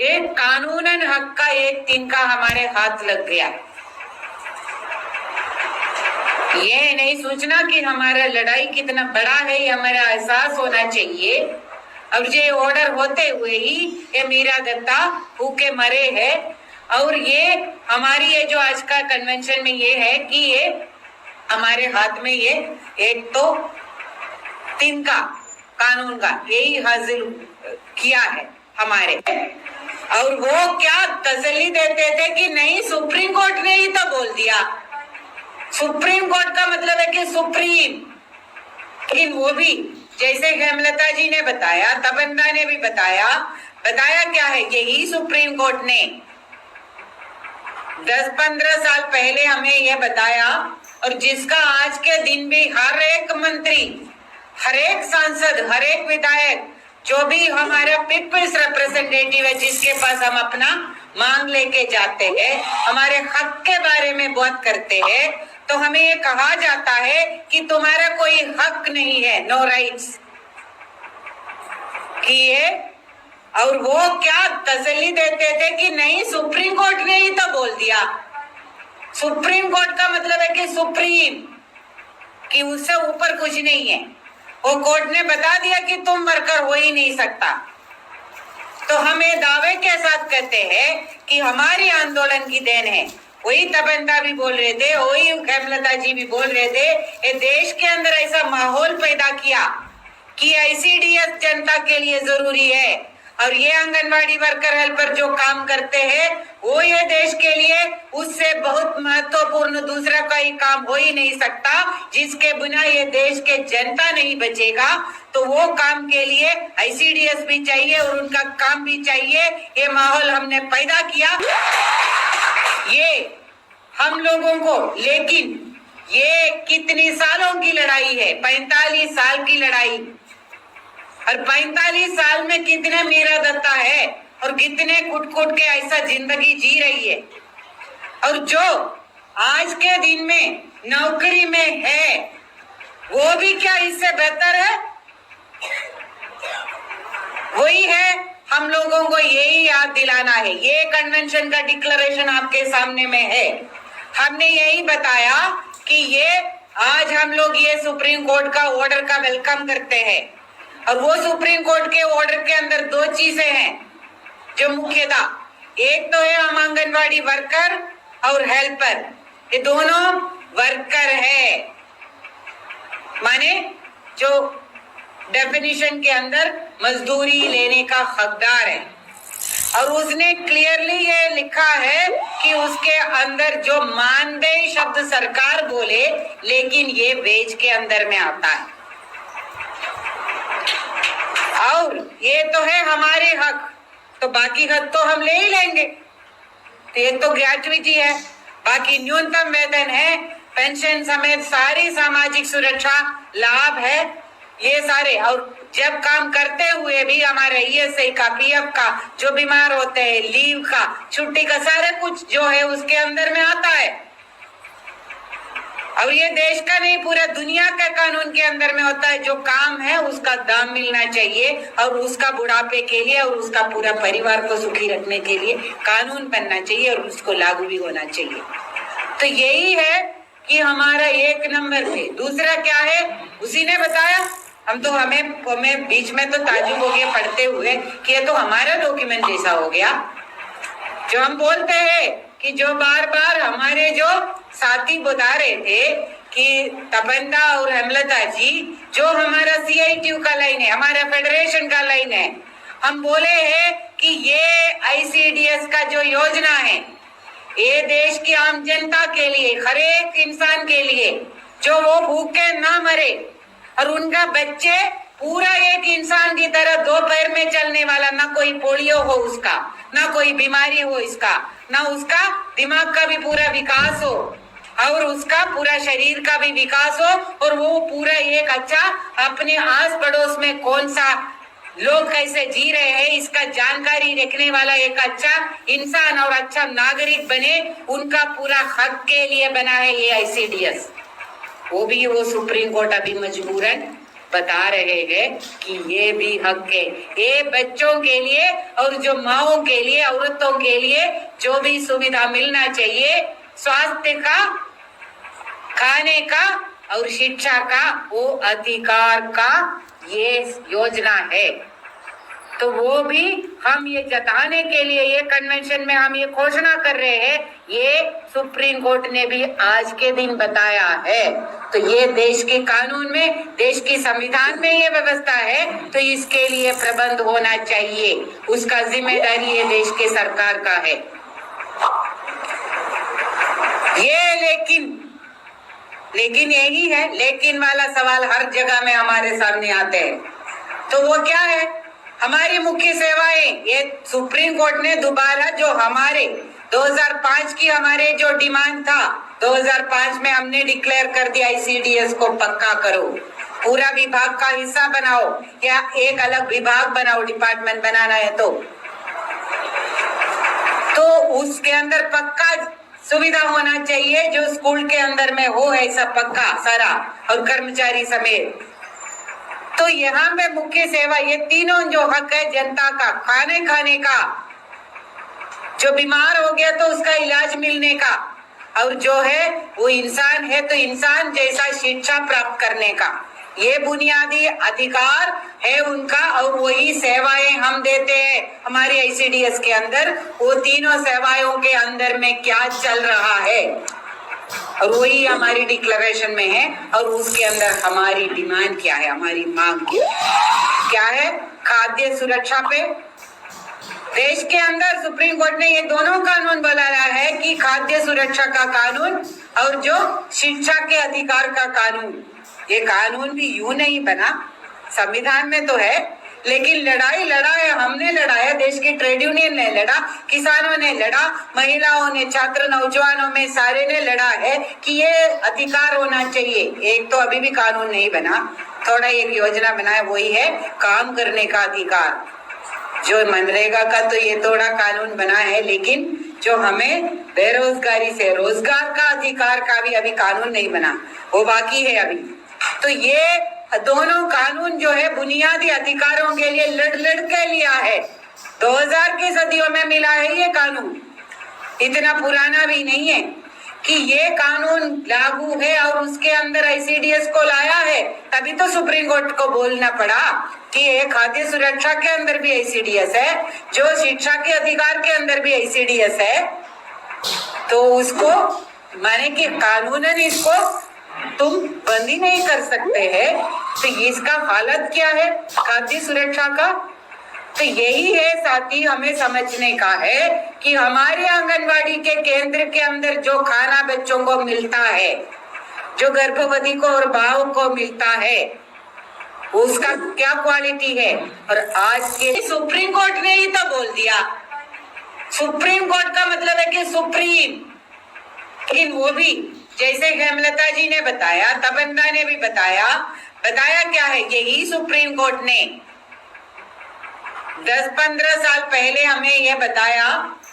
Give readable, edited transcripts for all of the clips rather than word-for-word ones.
एक कानूनन हक का एक तिनका हमारे हाथ लग गया। ये नहीं सोचना कि हमारा लड़ाई कितना बड़ा है, ये हमारा एहसास होना चाहिए। अब ये ऑर्डर होते हुए ही ये मीरा दत्ता भूखे मरे हैं। और ये हमारी ये जो आज का कन्वेंशन में ये है कि ये हमारे हाथ में ये एक तो तिनका कानून का यही हासिल किया है हमारे। और वो क्या तसल्ली देते थे कि नहीं सुप्रीम कोर्ट ने ही तो बोल दिया। सुप्रीम कोर्ट का मतलब है कि सुप्रीम, लेकिन वो भी जैसे हेमलता जी ने बताया, तबन्ना ने भी बताया क्या है, यही सुप्रीम कोर्ट ने 10-15 साल पहले हमें यह बताया। और जिसका आज के दिन भी हर एक मंत्री, हर एक सांसद, हर एक विधायक, जो भी हमारा पीपल्स रिप्रेजेंटेटिव है, जिसके पास हम अपना मांग लेके जाते हैं, हमारे हक के बारे में बात करते हैं, तो हमें ये कहा जाता है कि तुम्हारा कोई हक नहीं है, नो राइट्स कि ये। और वो क्या तसल्ली देते थे कि नहीं सुप्रीम कोर्ट ने ही तो बोल दिया। सुप्रीम कोर्ट का मतलब है कि सुप्रीम, कि उससे ऊपर कुछ नहीं है। वो कोर्ट ने बता दिया कि तुम वर्कर हो ही नहीं सकता। तो हम ये दावे के साथ कहते हैं कि हमारी आंदोलन की देन है। वही तबन्ना भी बोल रहे थे, वही हेमलता जी भी बोल रहे थे, ये देश के अंदर ऐसा माहौल पैदा किया कि ICDS जनता के लिए जरूरी है। और ये आंगनवाड़ी वर्कर हेल्पर जो काम करते हैं वो ये देश के लिए उससे बहुत महत्वपूर्ण दूसरा कोई काम हो ही नहीं सकता, जिसके बिना ये देश के जनता नहीं बचेगा। तो वो काम के लिए ICDS भी चाहिए और उनका काम भी चाहिए। ये माहौल हमने पैदा किया ये हम लोगों को। लेकिन ये कितनी सालों की लड़ाई है, 45 साल की लड़ाई। और 45 साल में कितने मीरा दत्ता है और कितने कुट के ऐसा जिंदगी जी रही है। और जो आज के दिन में नौकरी में है वो भी क्या इससे बेहतर है? वही है, हम लोगों को यही याद दिलाना है। ये कन्वेंशन का डिक्लेरेशन आपके सामने में है। हमने यही बताया कि ये आज हम लोग ये सुप्रीम कोर्ट का ऑर्डर का वेलकम करते हैं। और वो सुप्रीम कोर्ट के ऑर्डर के अंदर 2 चीजें हैं जो मुख्यतः, एक तो है हम आंगनवाड़ी वर्कर और हेल्पर, ये दोनों वर्कर है, माने जो डेफिनेशन के अंदर मजदूरी लेने का हकदार है। और उसने क्लियरली ये लिखा है कि उसके अंदर जो मानदेय शब्द सरकार बोले, लेकिन ये वेज के अंदर में आता है। और ये तो है हमारे हक, तो बाकी हक तो हम ले ही लेंगे। तो एक तो ग्रेजुइटी है, बाकी न्यूनतम वेतन है, पेंशन समेत सारी सामाजिक सुरक्षा लाभ है, ये सारे। और जब काम करते हुए भी हमारे ESI का, PF का, जो बीमार होते हैं, लीव का, छुट्टी का, सारा कुछ जो है उसके अंदर में आता है। और ये देश का नहीं, पूरा दुनिया का कानून के अंदर में होता है। जो काम है उसका दाम मिलना चाहिए और उसका बुढ़ापे के लिए और उसका पूरा परिवार को सुखी रखने के लिए कानून बनना चाहिए और उसको लागू भी होना चाहिए। तो यही है कि हमारा 1 नंबर पे। दूसरा क्या है, उसी ने बताया। हम तो हमें बीच में तो ताजुब हो गया पढ़ते हुए कि ये तो हमारा डॉक्यूमेंट जैसा हो गया। जो हम बोलते हैं कि जो बार बार हमारे जो साथी बता रहे थे कि तबन्ना और हेमलता जी, जो हमारा CITU का लाइन है, हमारा फेडरेशन का लाइन है, हम बोले हैं कि ये ICDS का जो योजना है ये देश की आम जनता के लिए, हर एक इंसान के लिए, जो वो भूखे ना मरे और उनका बच्चे पूरा एक इंसान की तरह 2 पैर में चलने वाला, ना कोई पोलियो हो उसका, ना कोई बीमारी हो इसका, ना उसका दिमाग का भी पूरा विकास हो और उसका पूरा शरीर का भी विकास हो, और वो पूरा एक अच्छा अपने आस पड़ोस में कौन सा लोग कैसे जी रहे हैं इसका जानकारी रखने वाला एक अच्छा इंसान और अच्छा नागरिक बने, उनका पूरा हक के लिए बना है ये ICDS। वो सुप्रीम कोर्ट अभी मजबूरन बता रहे हैं कि ये भी हक है, ये बच्चों के लिए और जो माओं के लिए, औरतों के लिए जो भी सुविधा मिलना चाहिए, स्वास्थ्य का, खाने का और शिक्षा का, वो अधिकार का ये योजना है। तो वो भी हम ये जताने के लिए ये कन्वेंशन में हम ये घोषणा कर रहे हैं, ये सुप्रीम कोर्ट ने भी आज के दिन बताया है। तो ये देश के कानून में, देश की संविधान में ये व्यवस्था है, तो इसके लिए प्रबंध होना चाहिए, उसका जिम्मेदारी ये देश के सरकार का है। ये लेकिन यही है, लेकिन वाला सवाल हर जगह में हमारे सामने आते हैं। तो वो क्या है? हमारी मुख्य सेवाएं, ये सुप्रीम कोर्ट ने दोबारा जो हमारे 2005 की हमारे जो डिमांड था, 2005 में हमने डिक्लेयर कर दिया आईसीडीएस को पक्का करो, पूरा विभाग का हिस्सा बनाओ या एक अलग विभाग बनाओ, डिपार्टमेंट बनाना है तो उसके अंदर पक्का सुविधा होना चाहिए जो स्कूल के अंदर में हो, ऐसा पक्का सारा, और कर्मचारी समेत। तो यहाँ पे मुख्य सेवा, ये तीनों जो हक है जनता का, खाने का, जो बीमार हो गया तो उसका इलाज मिलने का, और जो है वो इंसान है तो इंसान जैसा शिक्षा प्राप्त करने का, ये बुनियादी अधिकार है उनका, और वही सेवाएं हम देते हैं हमारी आईसीडीएस के अंदर। वो तीनों सेवाओं के अंदर में क्या चल रहा है और वही हमारी डिक्लेरेशन में है, और उसके अंदर हमारी डिमांड क्या है, हमारी मांग क्या है? खाद्य सुरक्षा पे देश के अंदर सुप्रीम कोर्ट ने ये दोनों कानून बनाया है कि खाद्य सुरक्षा का कानून और जो शिक्षा के अधिकार का कानून। ये कानून भी यूं नहीं बना, संविधान में तो है, लेकिन लड़ाई लड़ा है, हमने लड़ा है, देश की ट्रेड यूनियन ने लड़ा, किसानों ने लड़ा, महिलाओं ने, छात्र नौजवानों में सारे ने लड़ा है कि ये अधिकार होना चाहिए। एक तो अभी भी कानून नहीं बना, थोड़ा एक योजना बना है, वही है काम करने का अधिकार। जो मनरेगा का तो ये थोड़ा कानून बना है, लेकिन जो हमें बेरोजगारी से रोजगार का अधिकार का भी अभी कानून नहीं बना, वो बाकी है अभी। तो ये दोनों कानून जो है बुनियादी अधिकारों के लिए लड़ के लिया है, 2000 की सदियों में मिला है ये कानून, इतना पुराना भी नहीं है कि ये कानून लागू है, और उसके अंदर आईसीडीएस को लाया है, तभी तो सुप्रीम कोर्ट को बोलना पड़ा कि ये खाद्य सुरक्षा के अंदर भी आईसीडीएस है, जो शिक्षा के अधिकार के अंदर भी आईसीडीएस है, तो उसको माने कि कानूनन इसको तुम बंद ही नहीं कर सकते हैं। तो इसका हालत क्या है खाद्य सुरक्षा का? तो यही है साथी, हमें समझने का है कि हमारे आंगनवाड़ी के केंद्र के अंदर जो खाना बच्चों को मिलता है, जो गर्भवती को और माँ को मिलता है, उसका क्या क्वालिटी है। और आज के सुप्रीम कोर्ट ने ही तो बोल दिया, सुप्रीम कोर्ट का मतलब है कि सुप्रीम, लेकिन वो भी जैसे हेमलता जी ने बताया, तबन्ना ने भी बताया क्या है, यही सुप्रीम कोर्ट ने 10-15 साल पहले हमें यह बताया,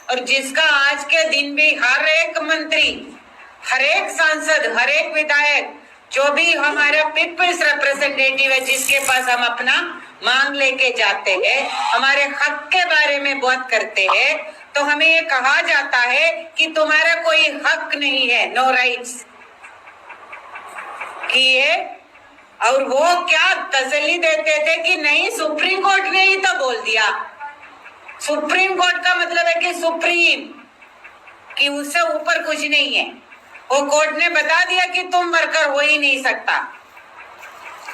और जिसका आज के दिन भी हर एक मंत्री, हर एक सांसद, हर एक विधायक, जो भी हमारा पीपल्स रिप्रेजेंटेटिव है, जिसके पास हम अपना मांग लेके जाते हैं, हमारे हक के बारे में बात करते हैं, तो हमें ये कहा जाता है कि तुम्हारा कोई हक नहीं है, नो राइट्स, कि ये, और वो क्या तसल्ली देते थे कि नहीं सुप्रीम कोर्ट ने ही तो बोल दिया। सुप्रीम कोर्ट का मतलब है कि सुप्रीम, कि उससे ऊपर कुछ नहीं है, वो कोर्ट ने बता दिया कि तुम वर्कर हो ही नहीं सकता।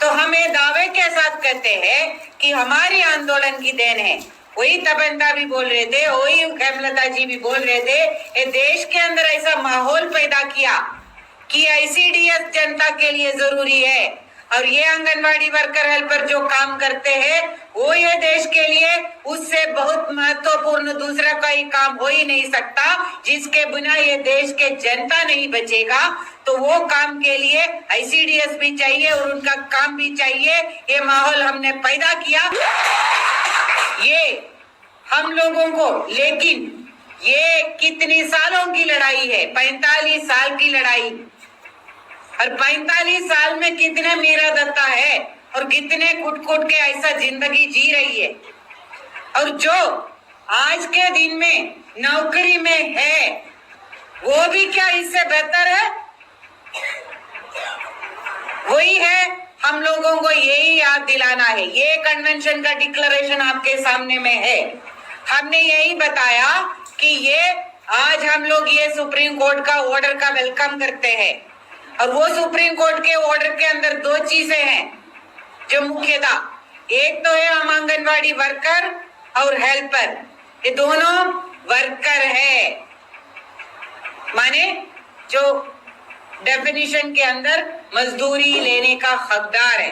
तो हम ये दावे के साथ कहते हैं कि हमारी आंदोलन की देन है, वही तबन्ना भी बोल रहे थे, वही हेमलता जी भी बोल रहे थे, ये देश के अंदर ऐसा माहौल पैदा किया कि आईसीडीएस जनता के लिए जरूरी है, और ये आंगनवाड़ी वर्कर हेल्पर जो काम करते हैं वो ये देश के लिए उससे बहुत महत्वपूर्ण दूसरा कोई काम हो ही नहीं सकता, जिसके बिना ये देश के जनता नहीं बचेगा। तो वो काम के लिए आईसीडीएस भी चाहिए और उनका काम भी चाहिए। ये माहौल हमने पैदा किया, ये हम लोगों को, लेकिन ये कितनी सालों की लड़ाई है, 45 साल की लड़ाई, और 45 साल में कितने मीरा दत्ता है, और कितने कुट कुट के ऐसा जिंदगी जी रही है। और जो आज के दिन में नौकरी में है वो भी क्या इससे बेहतर है? वही है, हम लोगों को यही याद दिलाना है। ये कन्वेंशन का डिक्लेरेशन आपके सामने में है। हमने यही बताया कि ये आज हम लोग ये सुप्रीम कोर्ट का ऑर्डर का वेलकम करते हैं। और वो सुप्रीम कोर्ट के ऑर्डर के अंदर दो चीजें हैं जो मुख्यतः, एक तो है हम आंगनवाड़ी वर्कर और हेल्पर, ये दोनों वर्कर है, माने जो डेफिनेशन के अंदर मजदूरी लेने का हकदार है।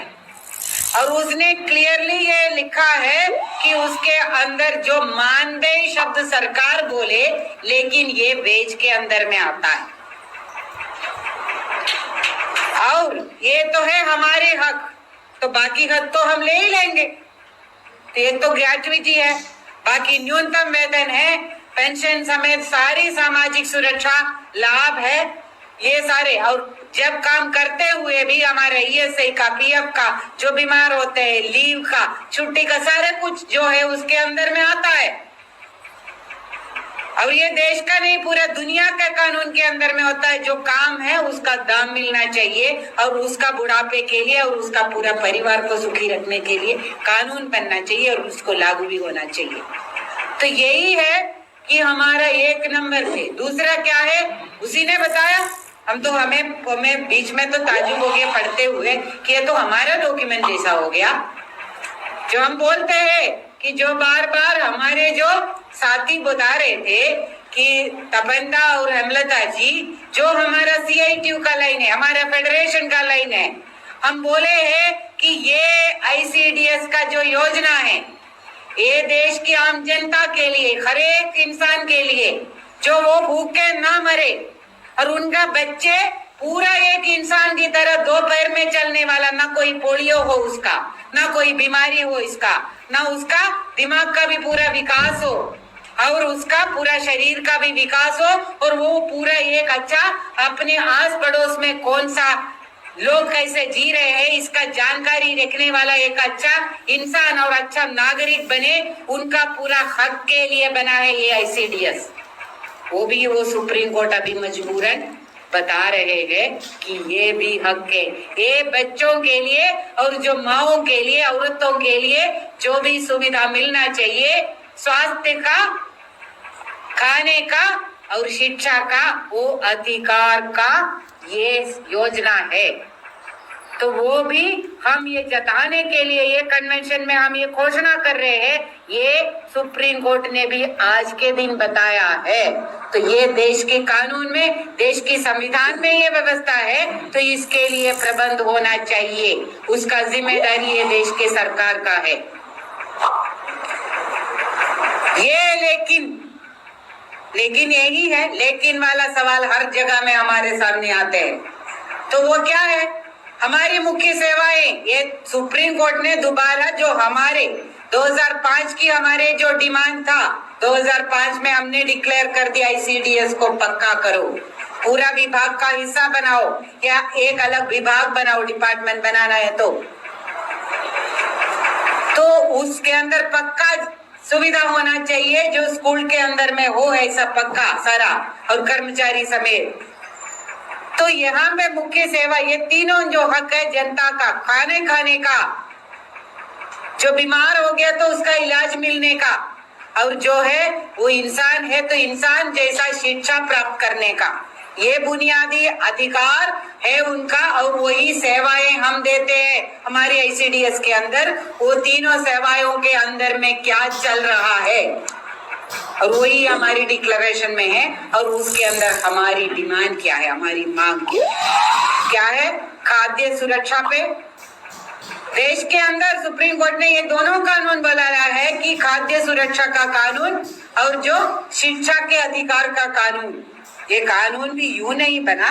और उसने क्लियरली ये लिखा है कि उसके अंदर जो मानदेय शब्द सरकार बोले, लेकिन ये वेज के अंदर में आता है। और ये तो है हमारे हक, तो बाकी हक तो हम ले ही लेंगे। तो ये तो ग्रेजुइटी है, बाकी न्यूनतम वेतन है, पेंशन समेत सारी सामाजिक सुरक्षा लाभ है, ये सारे। और जब काम करते हुए भी हमारे ईएसआई का, पीएफ का, जो बीमार होते हैं, लीव का, छुट्टी का, सारे कुछ जो है उसके अंदर में आता है। और ये देश का नहीं, पूरा दुनिया का कानून के अंदर में होता है। जो काम है उसका दाम मिलना चाहिए और उसका बुढ़ापे के लिए और उसका पूरा परिवार को सुखी रखने के लिए कानून बनना चाहिए और उसको लागू भी होना चाहिए। तो यही है कि हमारा एक नंबर पे। दूसरा क्या है, उसी ने बताया। हम तो हमें बीच में तो ताजुब हो गया पढ़ते हुए कि ये तो हमारा डॉक्यूमेंट जैसा हो गया। जो हम बोलते हैं कि जो बार बार हमारे जो साथी बता रहे थे कि तपंदा और हेमलता जी, जो हमारा सीआईटीयू का लाइन है, हमारा फेडरेशन का लाइन है, हम बोले हैं कि ये आईसीडीएस का जो योजना है, ये देश की आम जनता के लिए, हर एक इंसान के लिए, जो वो भूखे ना मरे और उनका बच्चे पूरा एक इंसान की तरह दो पैर में चलने वाला, ना कोई पोलियो हो उसका, ना कोई बीमारी हो इसका, ना उसका दिमाग का भी पूरा विकास हो और उसका पूरा शरीर का भी विकास हो, और वो पूरा एक अच्छा अपने आस पड़ोस में कौन सा लोग कैसे जी रहे हैं इसका जानकारी रखने वाला एक अच्छा इंसान और अच्छा नागरिक बने, उनका पूरा हक के लिए बना है ये आईसीडीएस। वो सुप्रीम कोर्ट अभी मजबूरन बता रहे हैं कि ये भी हक है, ये बच्चों के लिए और जो माओं के लिए, औरतों के लिए जो भी सुविधा मिलना चाहिए, स्वास्थ्य का, खाने का और शिक्षा का, वो अधिकार का ये योजना है। तो वो भी हम ये जताने के लिए ये कन्वेंशन में हम ये घोषणा कर रहे हैं, ये सुप्रीम कोर्ट ने भी आज के दिन बताया है। तो ये देश के कानून में, देश के संविधान में ये व्यवस्था है, तो इसके लिए प्रबंध होना चाहिए, उसका जिम्मेदारी ये देश के सरकार का है। ये लेकिन यही है, लेकिन वाला सवाल हर जगह में हमारे सामने आते हैं। तो वो क्या है, हमारी मुख्य सेवाएं, ये सुप्रीम कोर्ट ने दोबारा जो हमारे 2005 की हमारे जो डिमांड था, 2005 में हमने डिक्लेयर कर दिया आईसीडीएस को पक्का करो, पूरा विभाग का हिस्सा बनाओ या एक अलग विभाग बनाओ, डिपार्टमेंट बनाना है तो उसके अंदर पक्का सुविधा होना चाहिए जो स्कूल के अंदर में हो, ऐसा पक्का सारा, और कर्मचारी समेत। तो यहाँ पे मुख्य सेवा, ये तीनों जो हक है जनता का, खाने का, जो बीमार हो गया तो उसका इलाज मिलने का, और जो है वो इंसान है तो इंसान जैसा शिक्षा प्राप्त करने का, ये बुनियादी अधिकार है उनका। और वही सेवाएं हम देते हैं हमारी आईसीडीएस के अंदर। वो तीनों सेवाओं के अंदर में क्या चल रहा है और वही हमारी डिक्लेरेशन में है। और उसके अंदर हमारी डिमांड क्या है, हमारी मांग क्या है, खाद्य सुरक्षा पे देश के अंदर सुप्रीम कोर्ट ने ये दोनों कानून बनाया है कि खाद्य सुरक्षा का कानून और जो शिक्षा के अधिकार का कानून। ये कानून भी यूं नहीं बना,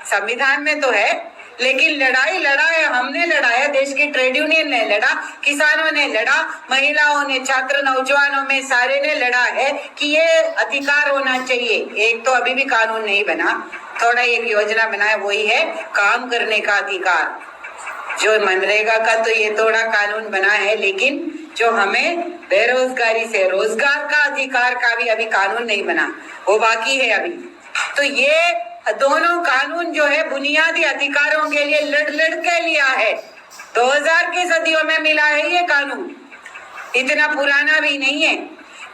संविधान में तो है, लेकिन लड़ाई लड़ा है, हमने लड़ाया, देश की ट्रेड यूनियन ने लड़ा, किसानों ने लड़ा, महिलाओं ने, छात्र नौजवानों में सारे ने लड़ा है कि ये अधिकार होना चाहिए। एक तो अभी भी कानून नहीं बना, थोड़ा एक योजना बना है, वही है काम करने का अधिकार। जो मनरेगा का तो ये थोड़ा कानून बना है, लेकिन जो हमें बेरोजगारी से रोजगार का अधिकार का भी अभी कानून नहीं बना, वो बाकी है अभी। तो ये दोनों कानून जो है बुनियादी अधिकारों के लिए लड़ के लिया है। 2000 की सदियों में मिला है ये कानून, इतना पुराना भी नहीं है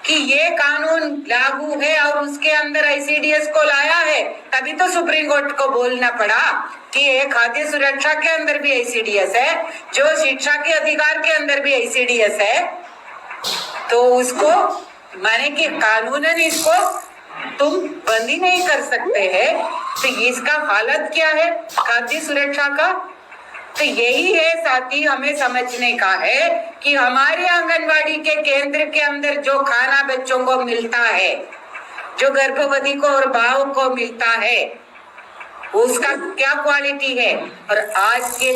कि ये कानून लागू है और उसके अंदर आईसीडीएस को लाया है। तभी तो सुप्रीम कोर्ट को बोलना पड़ा कि ये खाद्य सुरक्षा के अंदर भी आईसीडीएस है, जो शिक्षा के अधिकार के अंदर भी आईसीडीएस है, तो उसको माने कि कानूनन इसको तुम बंद ही नहीं कर सकते हैं। तो इसका हालत क्या है खाद्य सुरक्षा का? तो यही है साथी, हमें समझने का है कि हमारे आंगनवाड़ी के केंद्र के अंदर जो खाना बच्चों को मिलता है, जो गर्भवती को और माँ को मिलता है, उसका क्या क्वालिटी है। और आज के